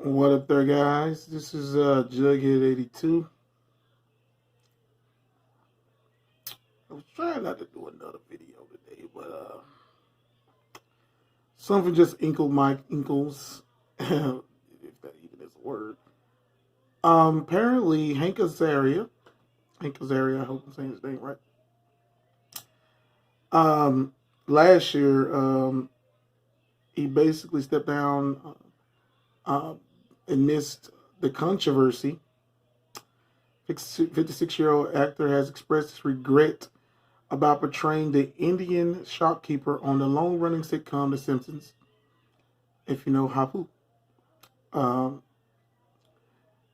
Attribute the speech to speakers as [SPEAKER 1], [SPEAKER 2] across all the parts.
[SPEAKER 1] What up there, guys? This is Jughead82. I was trying not to do another video today, but something just inkled my inkles, if that even is a word. Apparently, Hank Azaria, I hope I'm saying his name right. Last year, he basically stepped down amidst the controversy. 56-year-old actor has expressed his regret about portraying the Indian shopkeeper on the long-running sitcom The Simpsons, if you know Hapu. Um,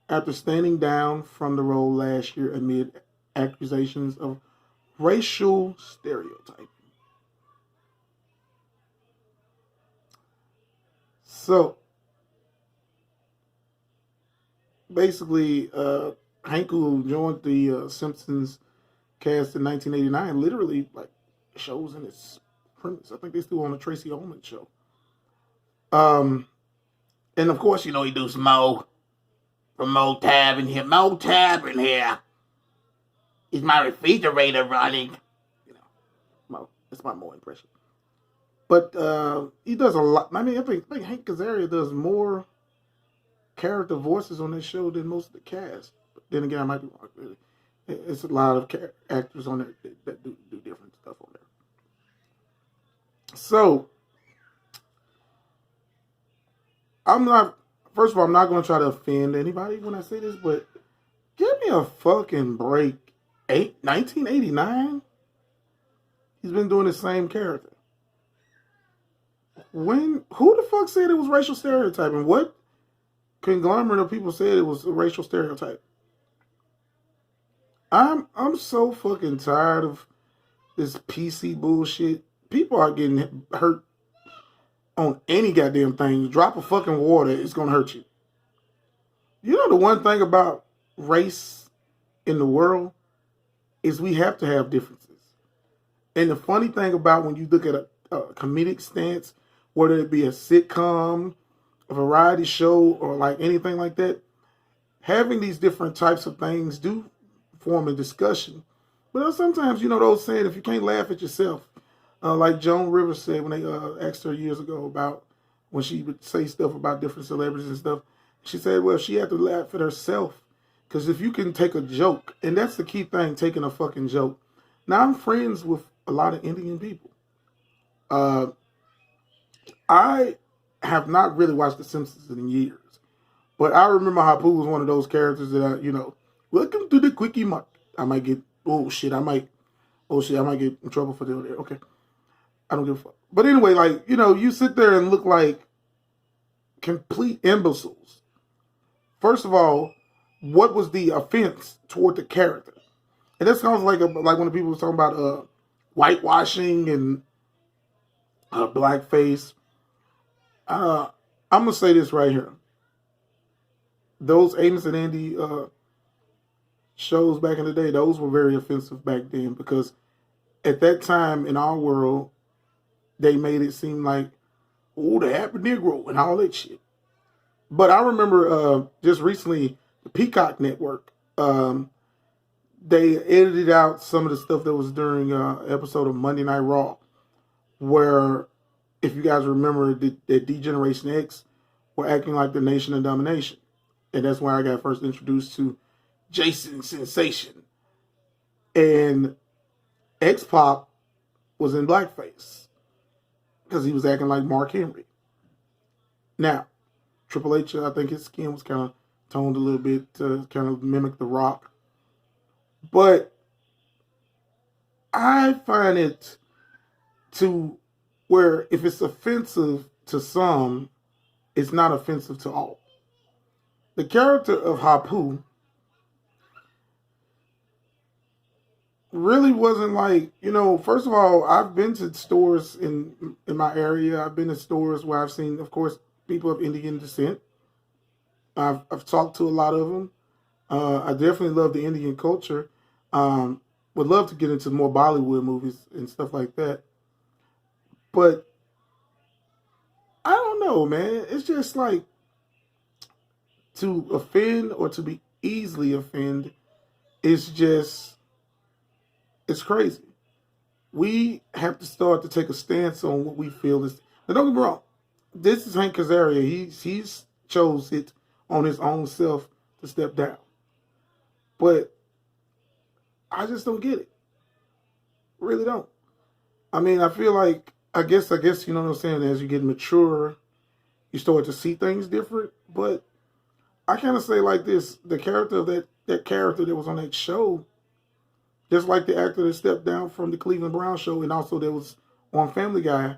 [SPEAKER 1] After standing down from the role last year amid accusations of racial stereotyping. So, basically, Hank, who joined the Simpsons cast in 1989, literally like shows in its premise. I think they still on the Tracy Ullman show. Um, and of course, he do some more from Mo Tab in here. Mo Tab in here. Is my refrigerator running? That's my Mo impression. But he does a lot. I mean, I think Hank Azaria does more character voices on this show than most of the cast. But then again, I might be wrong. It's a lot of actors on there that do different stuff on there. So, I'm not. First of all, I'm not going to try to offend anybody when I say this, but give me a fucking break. 1989? He's been doing the same character. Who the fuck said it was racial stereotyping? What conglomerate of people said it was a racial stereotype? I'm so fucking tired of this PC bullshit. People are getting hurt on any goddamn thing. Drop a fucking water, it's gonna hurt you. You know the one thing about race in the world is we have to have differences. And the funny thing about when you look at a comedic stance, whether it be a sitcom, a variety show, or like anything like that, having these different types of things do form a discussion. But sometimes, those saying, if you can't laugh at yourself, like Joan Rivers said when they asked her years ago about when she would say stuff about different celebrities and stuff, she said, well, she had to laugh at herself. Because if you can take a joke, and that's the key thing, taking a fucking joke. Now, I'm friends with a lot of Indian people. I have not really watched The Simpsons in years. But I remember Hapu was one of those characters that welcome to the quickie mark. I might get, I might get in trouble for doing that. Okay. I don't give a fuck. But anyway, you sit there and look like complete imbeciles. First of all, what was the offense toward the character? And that sounds like when the people were talking about whitewashing and blackface. I'm gonna say this right here. Those Amos and Andy shows back in the day, those were very offensive back then because at that time in our world, they made it seem like, oh, the happy Negro and all that shit. But I remember just recently, the Peacock Network, they edited out some of the stuff that was during an episode of Monday Night Raw, where, if you guys remember, that D-Generation X were acting like the Nation of Domination. And that's where I got first introduced to Jason Sensation. And X-Pop was in blackface because he was acting like Mark Henry. Now, Triple H, I think his skin was kind of toned a little bit to kind of mimic The Rock. But I find it to where if it's offensive to some, it's not offensive to all. The character of Hapu really wasn't like, first of all, I've been to stores in my area. I've been to stores where I've seen, of course, people of Indian descent. I've talked to a lot of them. I definitely love the Indian culture. Would love to get into more Bollywood movies and stuff like that. But I don't know, man. It's just like to offend or to be easily offended is just, it's crazy. We have to start to take a stance on what we feel is. Now, don't get me wrong. This is Hank Azaria. He's chose it on his own self to step down. But I just don't get it. Really don't. I mean, I feel like, I guess, you know what I'm saying, as you get mature, you start to see things different. But I kind of say like this, the character of that character that was on that show, just like the actor that stepped down from the Cleveland Brown show, and also that was on Family Guy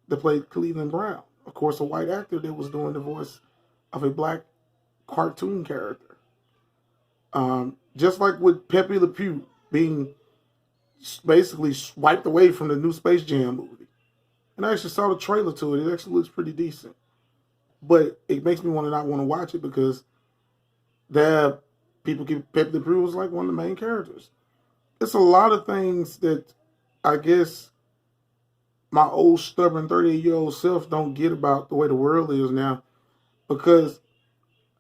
[SPEAKER 1] that played Cleveland Brown. Of course, a white actor that was doing the voice of a black cartoon character. Just like with Pepe Le Pew being basically wiped away from the new Space Jam movie. And I actually saw the trailer to it. It actually looks pretty decent. But it makes me not want to watch it because people keep Pepe Le Pew was like one of the main characters. It's a lot of things that I guess my old stubborn 38-year-old self don't get about the way the world is now, because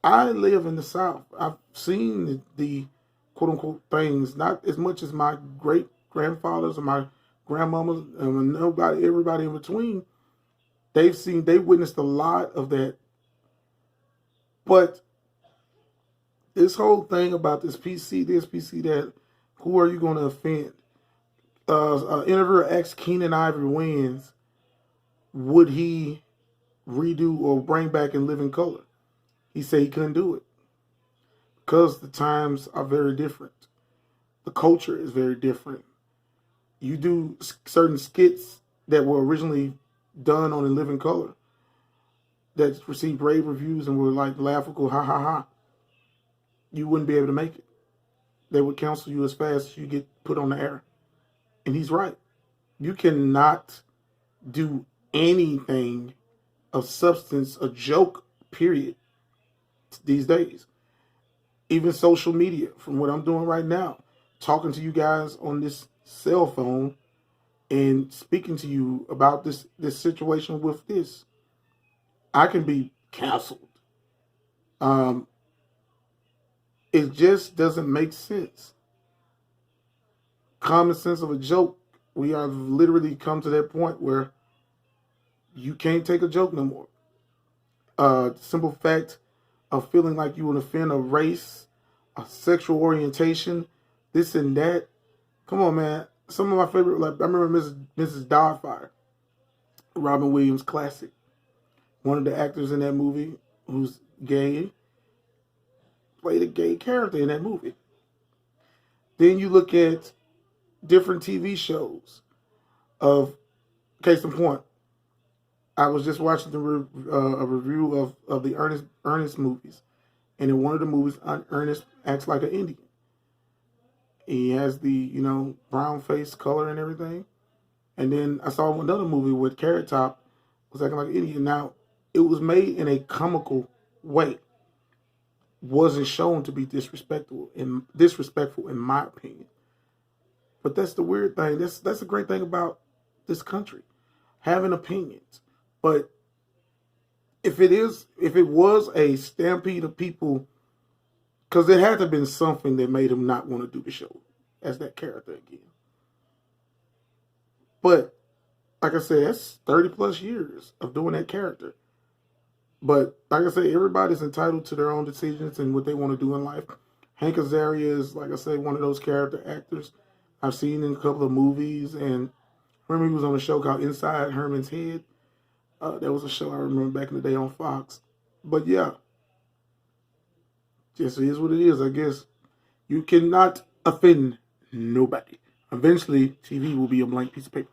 [SPEAKER 1] I live in the South. I've seen the quote unquote things, not as much as my great grandfathers or my grandmamas and everybody in between. They witnessed a lot of that. But this whole thing about this PC, PC that, who are you going to offend? Interviewer asked Keenan Ivory Wayans, would he redo or bring back In Living Color? He said he couldn't do it because the times are very different. The culture is very different. You do certain skits that were originally done on In Living Color that received rave reviews and were like laughable, ha ha ha. You wouldn't be able to make it. They would cancel you as fast as you get put on the air. And he's right. You cannot do anything of substance, a joke, period, these days. Even social media, from what I'm doing right now, talking to you guys on this cell phone and speaking to you about this situation with this, I can be canceled. It just doesn't make sense. Common sense of a joke, we have literally come to that point where you can't take a joke no more. Simple fact of feeling like you would offend a race, a sexual orientation, this and that. Come on, man. Some of my favorite, like I remember Mrs. Doubtfire, Robin Williams classic. One of the actors in that movie who's gay played a gay character in that movie. Then you look at different TV shows. Of case in point, I was just watching a review of the Ernest movies, and in one of the movies, Ernest acts like an Indian. He has the brown face color and everything. And then I saw another movie with Carrot Top was acting like an Indian. Now it was made in a comical way. Wasn't shown to be disrespectful in my opinion. But that's the weird thing. That's the great thing about this country, having opinions. But if it was a stampede of people, because there had to have been something that made him not want to do the show as that character again. But like I said, that's 30 plus years of doing that character. But like I say, everybody's entitled to their own decisions and what they want to do in life. Hank Azaria is, like I say, one of those character actors I've seen in a couple of movies. And I remember he was on a show called Inside Herman's Head. That was a show I remember back in the day on Fox. But yeah, just is what it is, I guess. You cannot offend nobody. Eventually, TV will be a blank piece of paper.